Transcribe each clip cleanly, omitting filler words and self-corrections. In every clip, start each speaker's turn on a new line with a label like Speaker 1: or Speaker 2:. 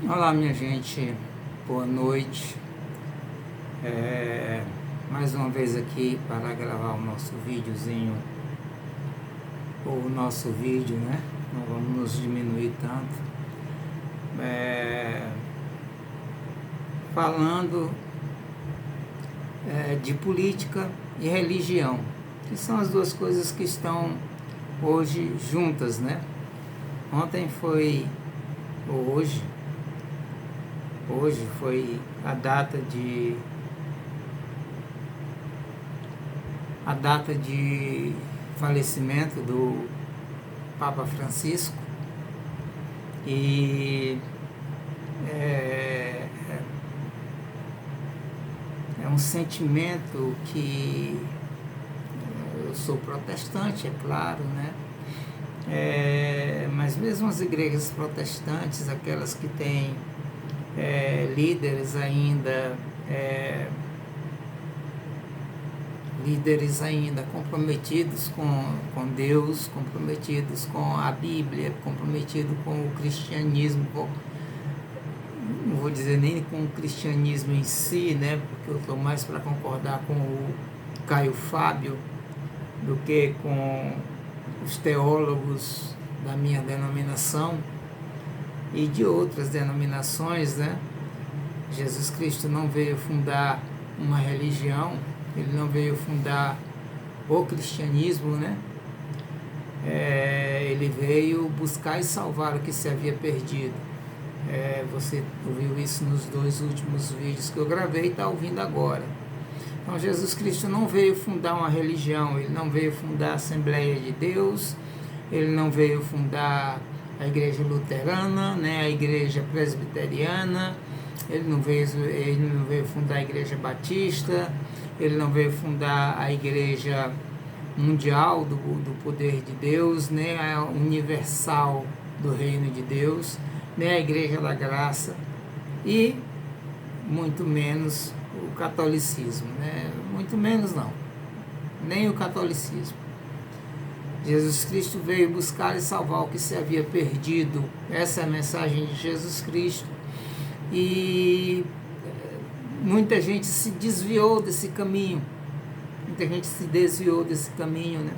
Speaker 1: Olá, minha gente, boa noite. Mais uma vez aqui para gravar o nosso videozinho, ou o nosso vídeo, né? Não vamos nos diminuir tanto. Falando de política e religião, que são as duas coisas que estão hoje juntas, né? Ontem foi, ou hoje foi a data de falecimento do Papa Francisco, e é um sentimento que eu sou protestante, é claro, né? Mas mesmo as igrejas protestantes, aquelas que têm líderes ainda comprometidos com Deus, comprometidos com a Bíblia, comprometidos com o cristianismo, não vou dizer nem com o cristianismo em si, né, porque eu estou mais para concordar com o Caio Fábio do que com os teólogos da minha denominação e de outras denominações, né? Jesus Cristo não veio fundar uma religião, ele não veio fundar o cristianismo, né? Ele veio buscar e salvar o que se havia perdido. Você ouviu isso nos 2 últimos vídeos que eu gravei e está ouvindo agora. Então Jesus Cristo não veio fundar uma religião, ele não veio fundar a Assembleia de Deus, ele não veio fundar a Igreja Luterana, né, a Igreja Presbiteriana, ele não veio fundar a Igreja Batista, ele não veio fundar a Igreja Mundial do Poder de Deus, né, a Universal do Reino de Deus, né, a Igreja da Graça, e muito menos o catolicismo, né? Muito menos não, nem o catolicismo. Jesus Cristo veio buscar e salvar o que se havia perdido. Essa é a mensagem de Jesus Cristo. E muita gente se desviou desse caminho. Muita gente se desviou desse caminho, né?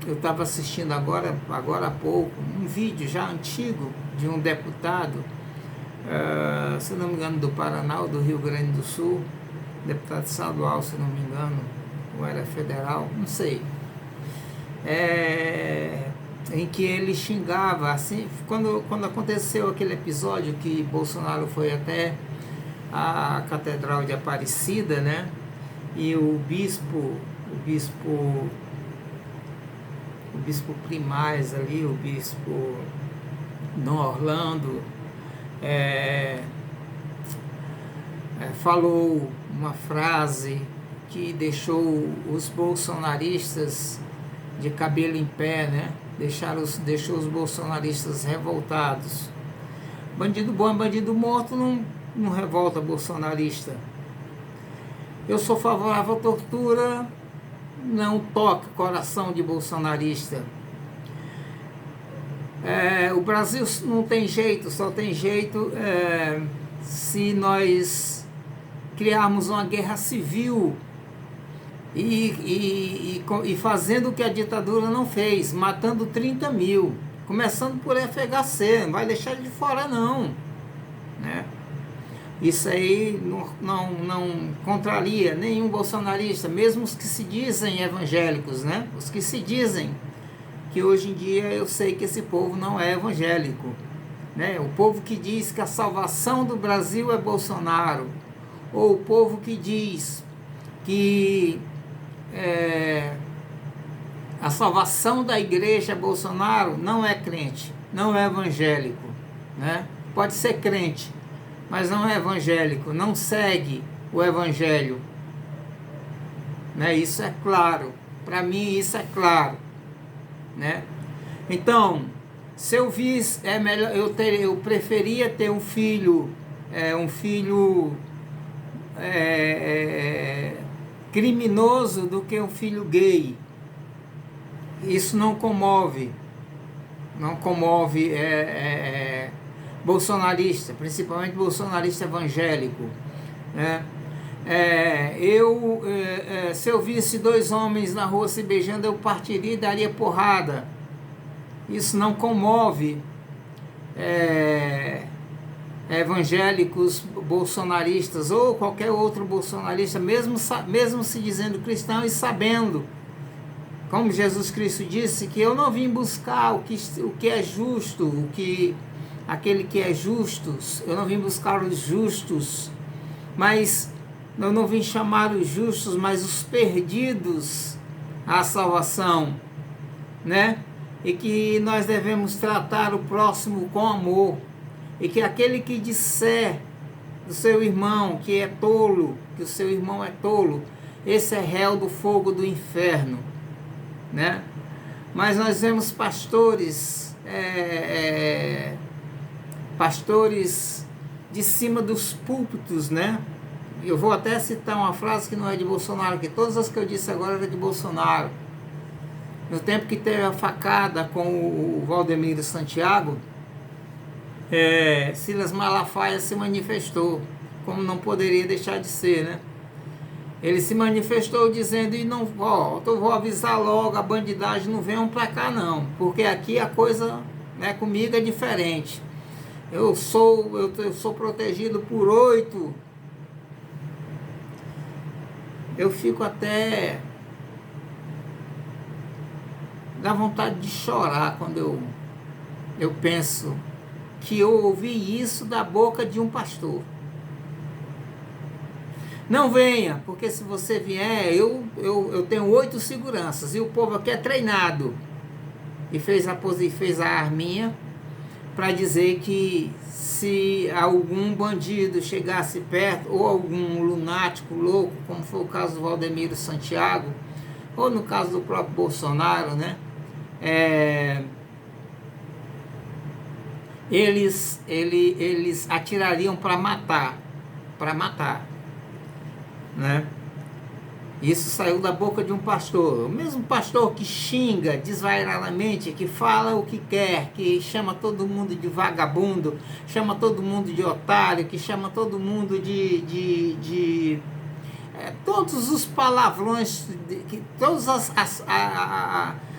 Speaker 1: Eu estava assistindo agora há pouco, um vídeo já antigo de um deputado, se não me engano, do Paraná ou do Rio Grande do Sul, deputado estadual, se não me engano, ou era federal, não sei, em que ele xingava, assim, quando aconteceu aquele episódio que Bolsonaro foi até a Catedral de Aparecida, né, e o bispo Primaz ali, o bispo Dom Orlando, falou uma frase que deixou os bolsonaristas de cabelo em pé, né? Deixou os bolsonaristas revoltados. Bandido bom, bandido morto não revolta bolsonarista. Eu sou favorável à tortura, não toca coração de bolsonarista. O Brasil não tem jeito, só tem jeito se nós criarmos uma guerra civil e fazendo o que a ditadura não fez, matando 30 mil, começando por FHC, não vai deixar de fora não, né? Isso aí não contraria nenhum bolsonarista, mesmo os que se dizem evangélicos, né? Os que se dizem, que hoje em dia eu sei que esse povo não é evangélico, né? O povo que diz que a salvação do Brasil é Bolsonaro, ou o povo que diz que a salvação da igreja é Bolsonaro, não é crente, não é evangélico, né? Pode ser crente, mas não é evangélico, não segue o evangelho, né? Isso é claro, para mim isso é claro, né? Então, se eu visse, melhor, eu preferia ter um filho criminoso do que um filho gay. Isso não comove, não comove bolsonarista, principalmente bolsonarista evangélico, né? Se eu visse dois homens na rua se beijando, eu partiria e daria porrada. Isso não comove evangélicos bolsonaristas ou qualquer outro bolsonarista, mesmo se dizendo cristão e sabendo, como Jesus Cristo disse, que eu não vim buscar o que é justo, aquele que é justo, eu não vim buscar os justos, mas eu não vim chamar os justos, mas os perdidos à salvação, né? E que nós devemos tratar o próximo com amor, e que aquele que disser do seu irmão que é tolo, que o seu irmão é tolo, esse é réu do fogo do inferno, né? Mas nós vemos pastores de cima dos púlpitos, né? Eu vou até citar uma frase que não é de Bolsonaro, que todas as que eu disse agora eram de Bolsonaro. No tempo que teve a facada com o Valdemiro Santiago, Silas Malafaia se manifestou, como não poderia deixar de ser, né? Ele se manifestou dizendo, eu vou avisar logo, a bandidagem não venham pra cá não, porque aqui a coisa, né, comigo é diferente. Eu sou protegido por 8. Eu fico até... dá vontade de chorar quando eu penso que eu ouvi isso da boca de um pastor. Não venha, porque se você vier, eu tenho 8 seguranças, e o povo aqui é treinado. E fez a arminha para dizer que se algum bandido chegasse perto, ou algum lunático louco, como foi o caso do Valdemiro Santiago, ou no caso do próprio Bolsonaro, né? Eles atirariam para matar, né? Isso saiu da boca de um pastor, o mesmo pastor que xinga desvairadamente, que fala o que quer, que chama todo mundo de vagabundo, chama todo mundo de otário, que chama todo mundo de todos os palavrões, todas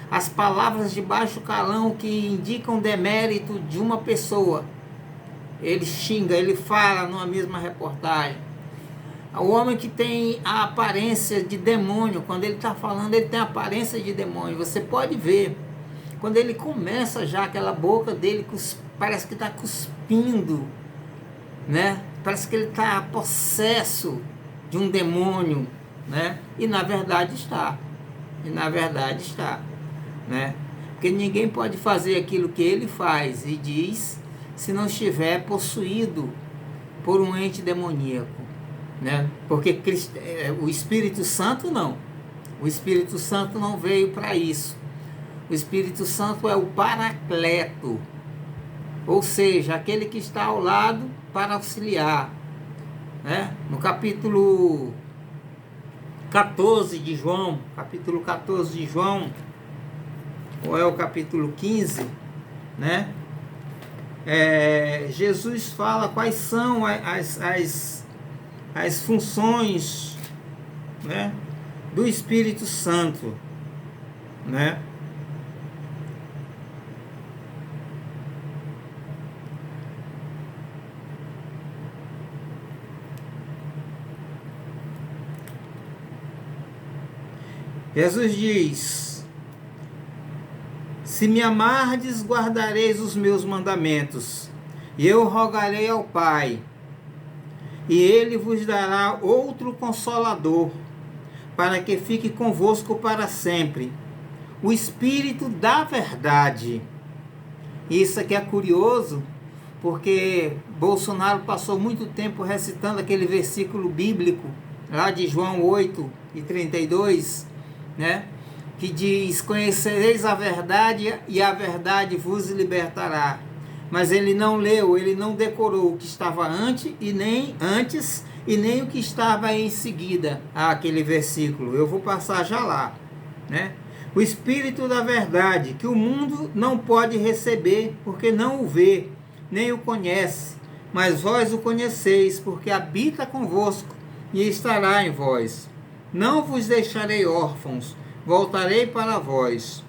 Speaker 1: as palavras de baixo calão que indicam demérito de uma pessoa. Ele xinga, ele fala numa mesma reportagem. O homem que tem a aparência de demônio, quando ele está falando, ele tem a aparência de demônio. Você pode ver, quando ele começa já, aquela boca dele parece que está cuspindo, né? Parece que ele está possesso de um demônio, né? E na verdade está, né? Porque ninguém pode fazer aquilo que ele faz e diz se não estiver possuído por um ente demoníaco, né? Porque o Espírito Santo não. O Espírito Santo não veio para isso. O Espírito Santo é o Paracleto, ou seja, aquele que está ao lado para auxiliar, né? No capítulo 14 de João, ou é o capítulo 15, né? Jesus fala quais são as funções, né, do Espírito Santo, né? Jesus diz: se me amardes, guardareis os meus mandamentos, e eu rogarei ao Pai, e ele vos dará outro Consolador, para que fique convosco para sempre, o Espírito da verdade. Isso aqui é curioso, porque Bolsonaro passou muito tempo recitando aquele versículo bíblico, lá de João 8:32, né? Que diz: conhecereis a verdade, e a verdade vos libertará. Mas ele não leu, ele não decorou o que estava antes e nem o que estava em seguida àquele versículo. Eu vou passar já lá, né? o Espírito da verdade, que o mundo não pode receber, porque não o vê, nem o conhece. Mas vós o conheceis, porque habita convosco e estará em vós. Não vos deixarei órfãos, voltarei para vós.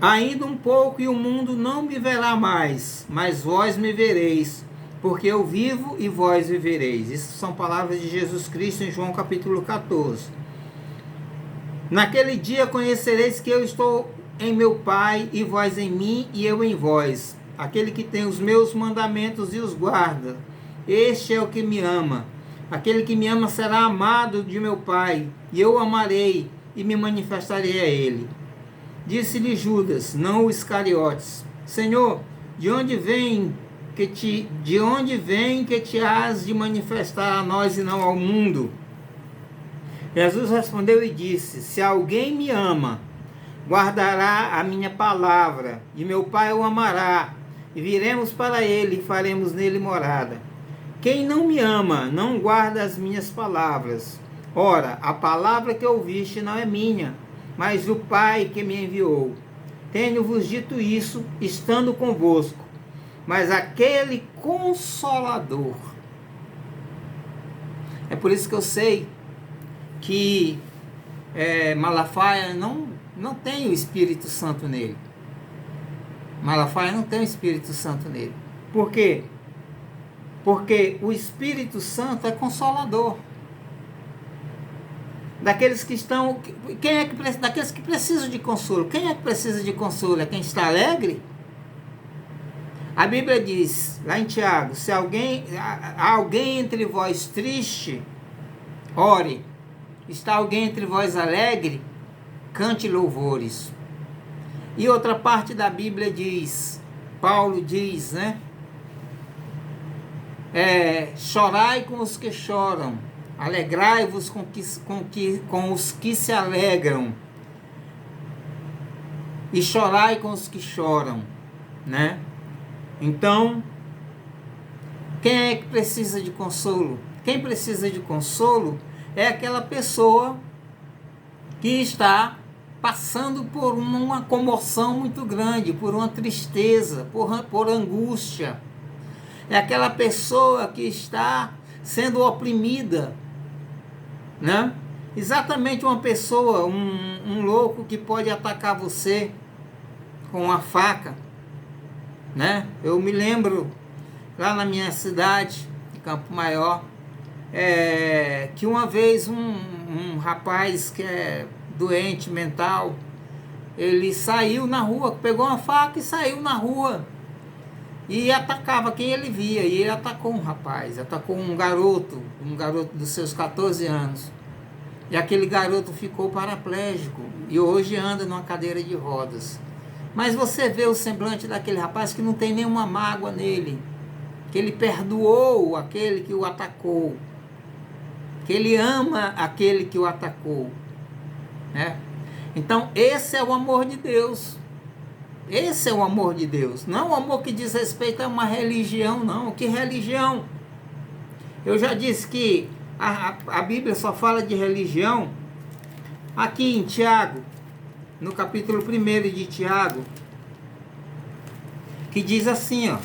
Speaker 1: Ainda um pouco e o mundo não me verá mais, mas vós me vereis, porque eu vivo e vós vivereis. Essas são palavras de Jesus Cristo em João capítulo 14. Naquele dia conhecereis que eu estou em meu Pai, e vós em mim, e eu em vós. Aquele que tem os meus mandamentos e os guarda, este é o que me ama. Aquele que me ama será amado de meu Pai, e eu o amarei, e me manifestarei a ele. Disse-lhe Judas, não o Iscariotes: Senhor, de onde vem que te has de manifestar a nós e não ao mundo? Jesus respondeu e disse: se alguém me ama, guardará a minha palavra, e meu Pai o amará, e viremos para ele e faremos nele morada. Quem não me ama, não guarda as minhas palavras. Ora, a palavra que ouviste não é minha, mas do Pai que me enviou. Tenho-vos dito isso, estando convosco. Mas aquele Consolador. É por isso que eu sei que Malafaia não tem o Espírito Santo nele. Malafaia não tem o Espírito Santo nele. Por quê? Porque o Espírito Santo é consolador. Daqueles que estão... daqueles que precisam de consolo. Quem é que precisa de consolo? É quem está alegre? A Bíblia diz, lá em Tiago, se alguém entre vós triste, ore. Está alguém entre vós alegre, cante louvores. E outra parte da Bíblia diz, Paulo diz, né? Chorai com os que choram, alegrai-vos com os que se alegram, e chorai com os que choram, né? Então, quem é que precisa de consolo? Quem precisa de consolo é aquela pessoa que está passando por uma comoção muito grande, por uma tristeza, por angústia. É aquela pessoa que está sendo oprimida, né? Exatamente uma pessoa, um louco que pode atacar você com uma faca, né? Eu me lembro, lá na minha cidade, Campo Maior, que uma vez um rapaz que é doente mental, ele saiu na rua, pegou uma faca e saiu na rua, e atacava quem ele via, e ele atacou um rapaz, atacou um garoto dos seus 14 anos, e aquele garoto ficou paraplégico, e hoje anda numa cadeira de rodas. Mas você vê o semblante daquele rapaz que não tem nenhuma mágoa nele, que ele perdoou aquele que o atacou, que ele ama aquele que o atacou, né? Então esse é o amor de Deus. Esse é o amor de Deus. Não o amor que diz respeito a uma religião, não. Que religião? Eu já disse que a Bíblia só fala de religião aqui em Tiago, no capítulo 1 de Tiago, que diz assim, ó.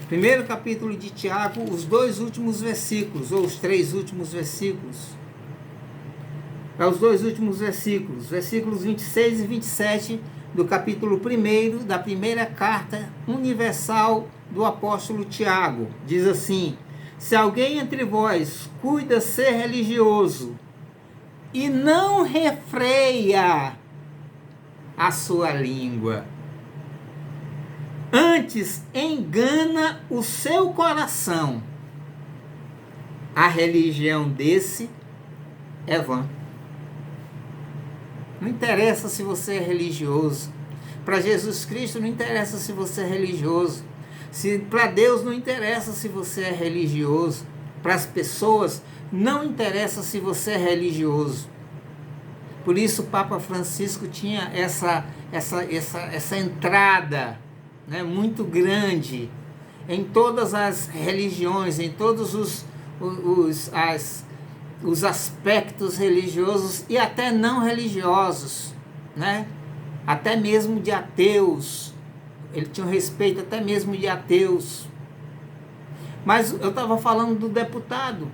Speaker 1: Primeiro capítulo de Tiago, os 2 últimos versículos, ou os 3 últimos versículos. Os 2 últimos versículos, versículos 26 e 27 do capítulo 1 da primeira carta universal do apóstolo Tiago. Diz assim: se alguém entre vós cuida ser religioso e não refreia a sua língua, antes engana o seu coração, a religião desse é vã. Não interessa se você é religioso. Para Jesus Cristo não interessa se você é religioso. Para Deus não interessa se você é religioso. Para as pessoas não interessa se você é religioso. Por isso o Papa Francisco tinha essa entrada, né, muito grande em todas as religiões, em todos os aspectos religiosos e até não religiosos, né? Até mesmo de ateus. Ele tinha um respeito até mesmo de ateus. Mas eu estava falando do deputado,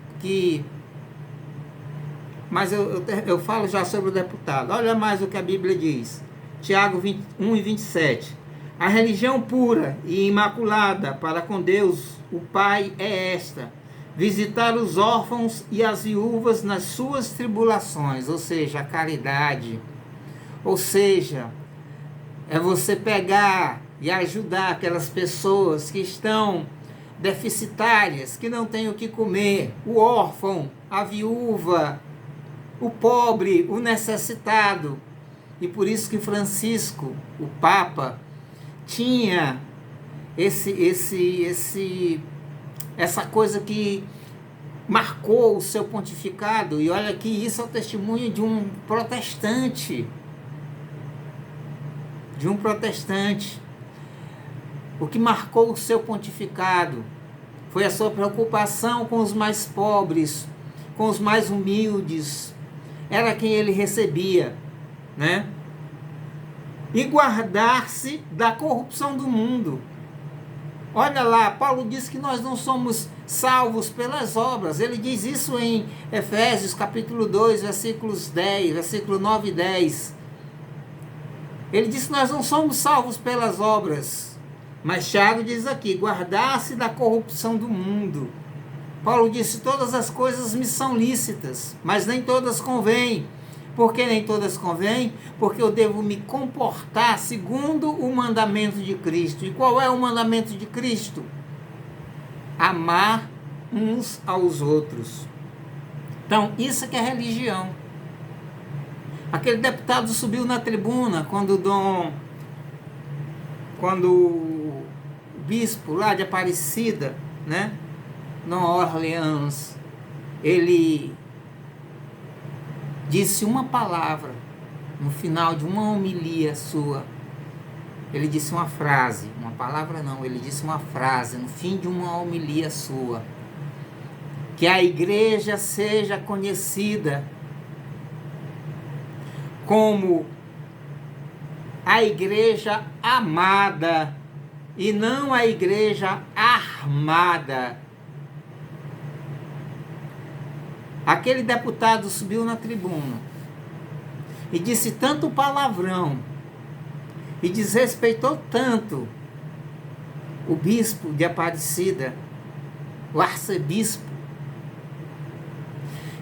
Speaker 1: mas eu falo já sobre o deputado. Olha mais o que a Bíblia diz. Tiago 1 e 27. A religião pura e imaculada para com Deus, o Pai, é esta: visitar os órfãos e as viúvas nas suas tribulações, ou seja, a caridade. Ou seja, é você pegar e ajudar aquelas pessoas que estão deficitárias, que não têm o que comer, o órfão, a viúva, o pobre, o necessitado. E por isso que Francisco, o Papa, tinha essa coisa que marcou o seu pontificado. E olha que isso é o testemunho de um protestante. O que marcou o seu pontificado foi a sua preocupação com os mais pobres, com os mais humildes. Era quem ele recebia, né? E guardar-se da corrupção do mundo. Olha lá, Paulo diz que nós não somos salvos pelas obras. Ele diz isso em Efésios capítulo 2, versículos 10, versículo 9 e 10. Ele diz que nós não somos salvos pelas obras. Mas Tiago diz aqui: guardar-se da corrupção do mundo. Paulo disse: todas as coisas me são lícitas, mas nem todas convêm. Por que nem todas convêm? Porque eu devo me comportar segundo o mandamento de Cristo. E qual é o mandamento de Cristo? Amar uns aos outros. Então, isso que é religião. Aquele deputado subiu na tribuna quando o bispo lá de Aparecida, né, Nova Orleans, ele disse uma palavra no final de uma homilia sua. Ele disse uma frase, uma palavra não, ele disse uma frase no fim de uma homilia sua: que a igreja seja conhecida como a igreja amada e não a igreja armada. Aquele deputado subiu na tribuna e disse tanto palavrão e desrespeitou tanto o bispo de Aparecida, o arcebispo.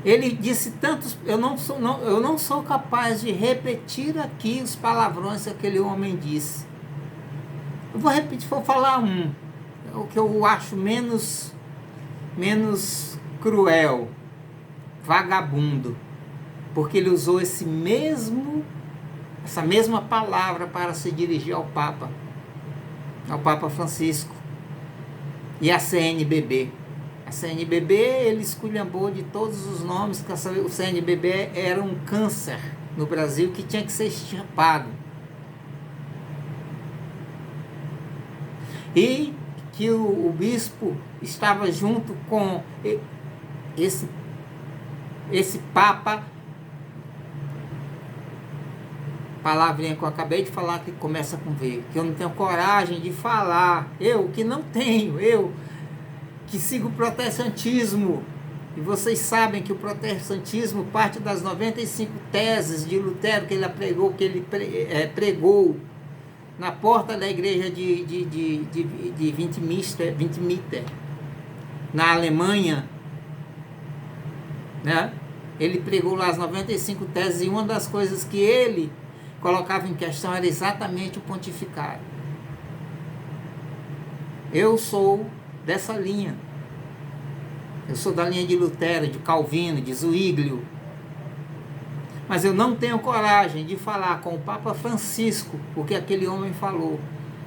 Speaker 1: Ele disse tantos, eu não sou capaz de repetir aqui os palavrões que aquele homem disse. Eu vou repetir, vou falar o que eu acho menos cruel: vagabundo, porque ele usou essa mesma palavra para se dirigir ao Papa Francisco e à CNBB. A CNBB, ele esculhambou de todos os nomes, que o CNBB era um câncer no Brasil que tinha que ser extirpado. E que o bispo estava junto com esse Papa, palavrinha que eu acabei de falar que começa com V, que eu não tenho coragem de falar, eu que sigo o protestantismo, e vocês sabem que o protestantismo parte das 95 teses de Lutero que ele pregou na porta da igreja de Windmitter, na Alemanha, né? Ele pregou lá as 95 teses, e uma das coisas que ele colocava em questão era exatamente o pontificado. Eu sou dessa linha. Eu sou da linha de Lutero, de Calvino, de Zwinglio. Mas eu não tenho coragem de falar com o Papa Francisco o que aquele homem falou.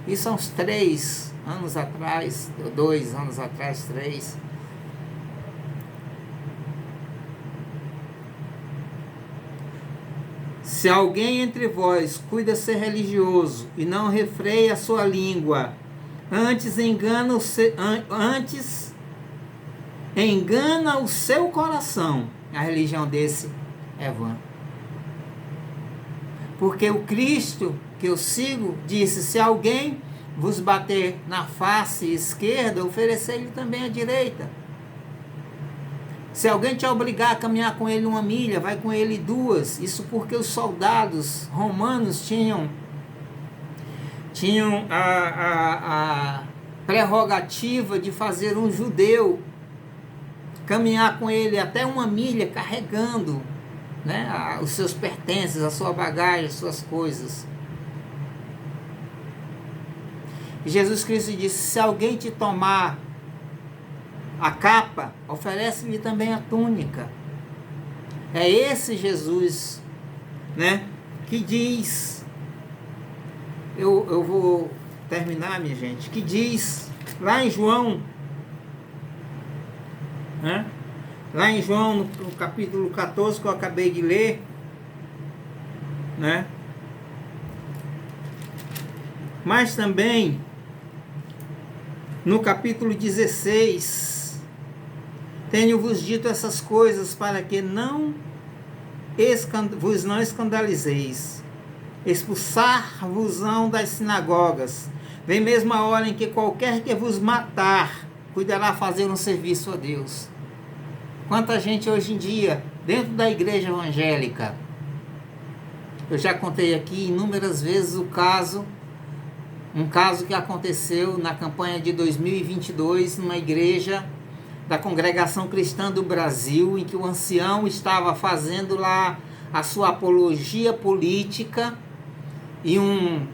Speaker 1: Isso há uns 3 anos atrás, 2 anos atrás, 3. Se alguém entre vós cuida ser religioso e não refreia a sua língua, antes engana o seu coração, a religião desse é vã. Porque o Cristo que eu sigo disse: se alguém vos bater na face esquerda, oferecer-lhe também a direita. Se alguém te obrigar a caminhar com ele 1 milha, vai com ele 2. Isso porque os soldados romanos tinham a prerrogativa de fazer um judeu caminhar com ele até 1 milha carregando, né, os seus pertences, a sua bagagem, as suas coisas. E Jesus Cristo disse: se alguém te tomar a capa, oferece-lhe também a túnica. É esse Jesus, né, que diz, eu vou terminar, minha gente, que diz lá em João, né, lá em João, no capítulo 14, que eu acabei de ler, né, mas também no capítulo 16, tenho-vos dito essas coisas para que vos não escandalizeis. Expulsar-vos-ão das sinagogas. Vem mesmo a hora em que qualquer que vos matar cuidará fazer um serviço a Deus. Quanta gente hoje em dia, dentro da igreja evangélica, eu já contei aqui inúmeras vezes um caso que aconteceu na campanha de 2022, numa igreja da Congregação Cristã do Brasil, em que o ancião estava fazendo lá a sua apologia política, e um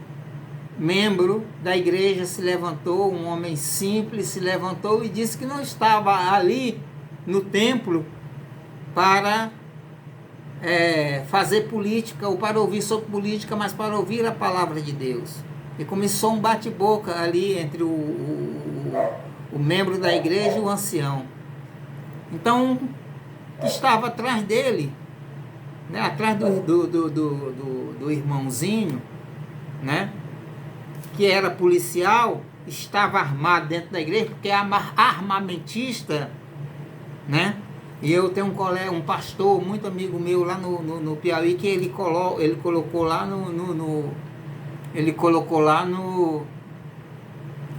Speaker 1: membro da igreja se levantou, um homem simples se levantou e disse que não estava ali no templo para fazer política ou para ouvir sobre política, mas para ouvir a palavra de Deus. E começou um bate-boca ali entre o membro da igreja e o ancião. Então, que estava atrás dele, né, atrás do irmãozinho, né, que era policial, estava armado dentro da igreja, porque é armamentista, né? E eu tenho um pastor muito amigo meu lá no Piauí, que ele colocou lá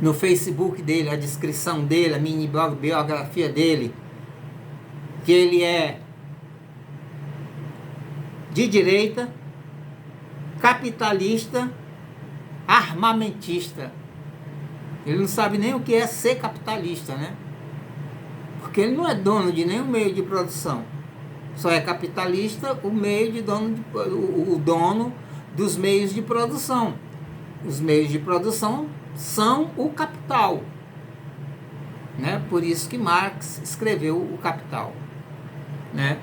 Speaker 1: no Facebook dele, a descrição dele, a mini biografia dele, que ele é de direita, capitalista, armamentista. Ele não sabe nem o que é ser capitalista, né? Porque ele não é dono de nenhum meio de produção. Só é capitalista o dono dos meios de produção. Os meios de produção são o capital, né? Por isso que Marx escreveu o Capital, né?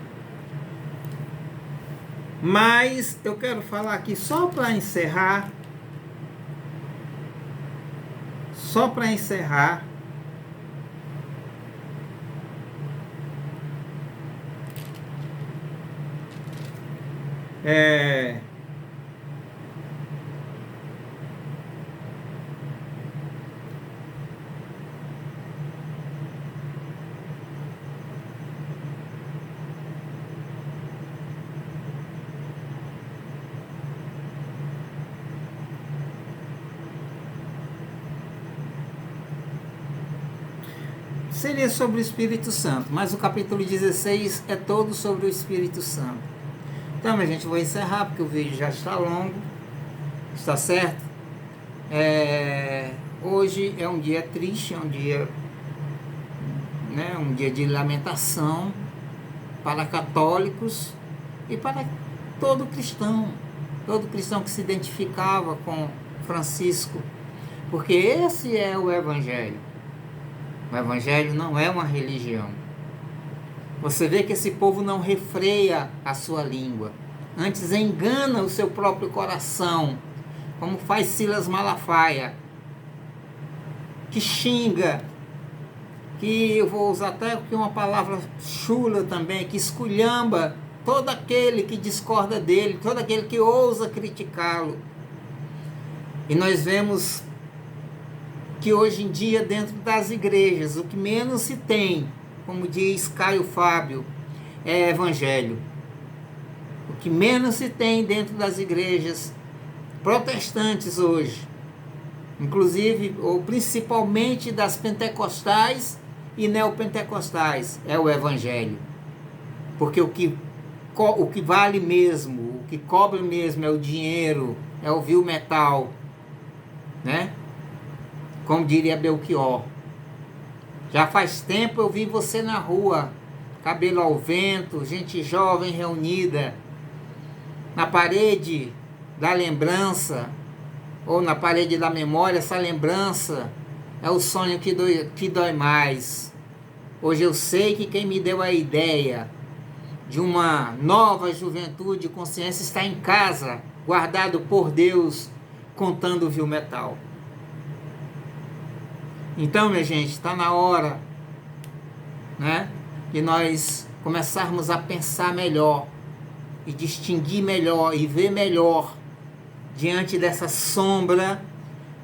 Speaker 1: Mas eu quero falar aqui só para encerrar, seria sobre o Espírito Santo, mas o capítulo 16 é todo sobre o Espírito Santo. Então, minha gente, vou encerrar porque o vídeo já está longo, está certo? Hoje é um dia triste, é um dia, né, um dia de lamentação para católicos e para todo cristão que se identificava com Francisco, porque esse é o Evangelho. O Evangelho não é uma religião. Você vê que esse povo não refreia a sua língua, antes engana o seu próprio coração, como faz Silas Malafaia, que xinga, que eu vou usar até uma palavra chula também, que esculhamba todo aquele que discorda dele, todo aquele que ousa criticá-lo. E nós vemos que hoje em dia, dentro das igrejas, o que menos se tem, como diz Caio Fábio, é evangelho. O que menos se tem dentro das igrejas protestantes hoje, inclusive ou principalmente das pentecostais e neopentecostais, é o evangelho. Porque o que vale mesmo, o que cobre mesmo é o dinheiro, é o vil metal, né? Como diria Belchior. Já faz tempo eu vi você na rua, cabelo ao vento, gente jovem reunida, na parede da lembrança, ou na parede da memória, essa lembrança é o sonho que dói mais. Hoje eu sei que quem me deu a ideia de uma nova juventude e consciência está em casa, guardado por Deus, contando o vil metal. Então, minha gente, está na hora, né, de nós começarmos a pensar melhor e distinguir melhor e ver melhor diante dessa sombra,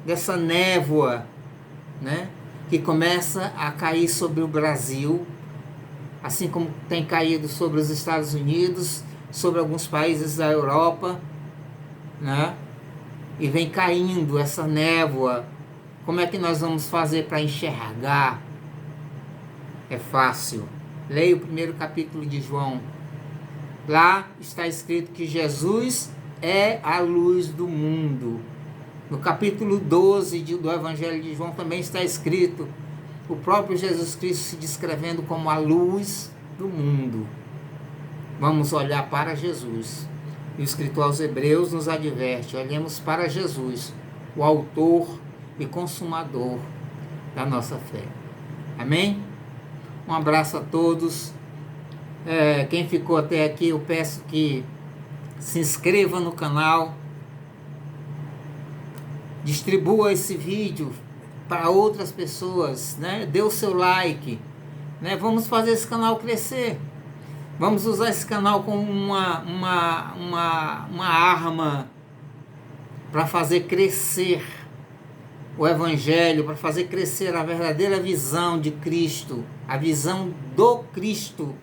Speaker 1: dessa névoa, né, que começa a cair sobre o Brasil, assim como tem caído sobre os Estados Unidos, sobre alguns países da Europa, né, e vem caindo essa névoa. Como é que nós vamos fazer para enxergar? É fácil. Leia o primeiro capítulo de João. Lá está escrito que Jesus é a luz do mundo. No capítulo 12 do Evangelho de João também está escrito o próprio Jesus Cristo se descrevendo como a luz do mundo. Vamos olhar para Jesus. O escritor aos Hebreus nos adverte: olhemos para Jesus, o autor e consumador da nossa fé. Amém? Um abraço a todos. Quem ficou até aqui, eu peço que se inscreva no canal, distribua esse vídeo para outras pessoas, né? Dê o seu like, né? Vamos fazer esse canal crescer. Vamos usar esse canal como uma arma para fazer crescer o Evangelho, para fazer crescer a verdadeira visão de Cristo, a visão do Cristo,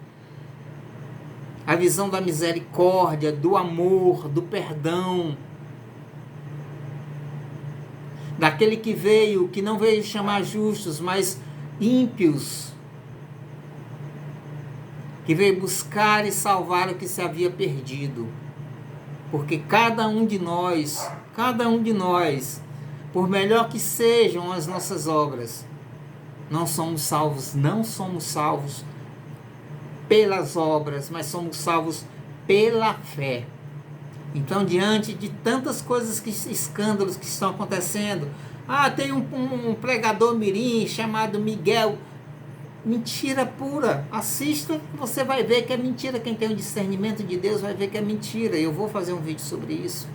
Speaker 1: a visão da misericórdia, do amor, do perdão, daquele que não veio chamar justos, mas ímpios, que veio buscar e salvar o que se havia perdido. Porque cada um de nós, por melhor que sejam as nossas obras, não somos salvos pelas obras, mas somos salvos pela fé. Então, diante de tantas coisas, escândalos que estão acontecendo, tem um pregador mirim chamado Miguel. Mentira pura. Assista, você vai ver que é mentira. Quem tem o discernimento de Deus vai ver que é mentira. Eu vou fazer um vídeo sobre isso.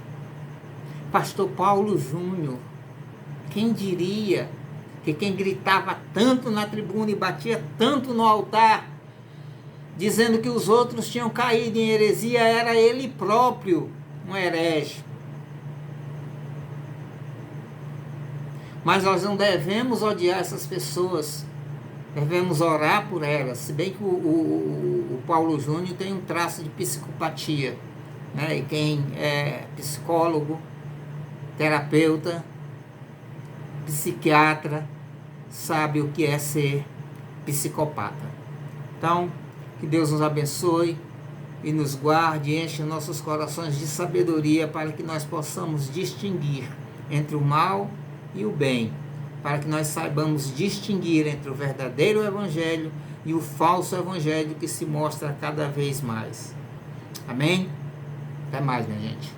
Speaker 1: Pastor Paulo Júnior, quem diria que quem gritava tanto na tribuna e batia tanto no altar, dizendo que os outros tinham caído em heresia, era ele próprio um herege. Mas nós não devemos odiar essas pessoas, devemos orar por elas, se bem que o Paulo Júnior tem um traço de psicopatia, né? E quem é psicólogo, terapeuta, psiquiatra, sabe o que é ser psicopata. Então, que Deus nos abençoe e nos guarde e enche nossos corações de sabedoria para que nós possamos distinguir entre o mal e o bem, para que nós saibamos distinguir entre o verdadeiro evangelho e o falso evangelho que se mostra cada vez mais. Amém? Até mais, minha gente.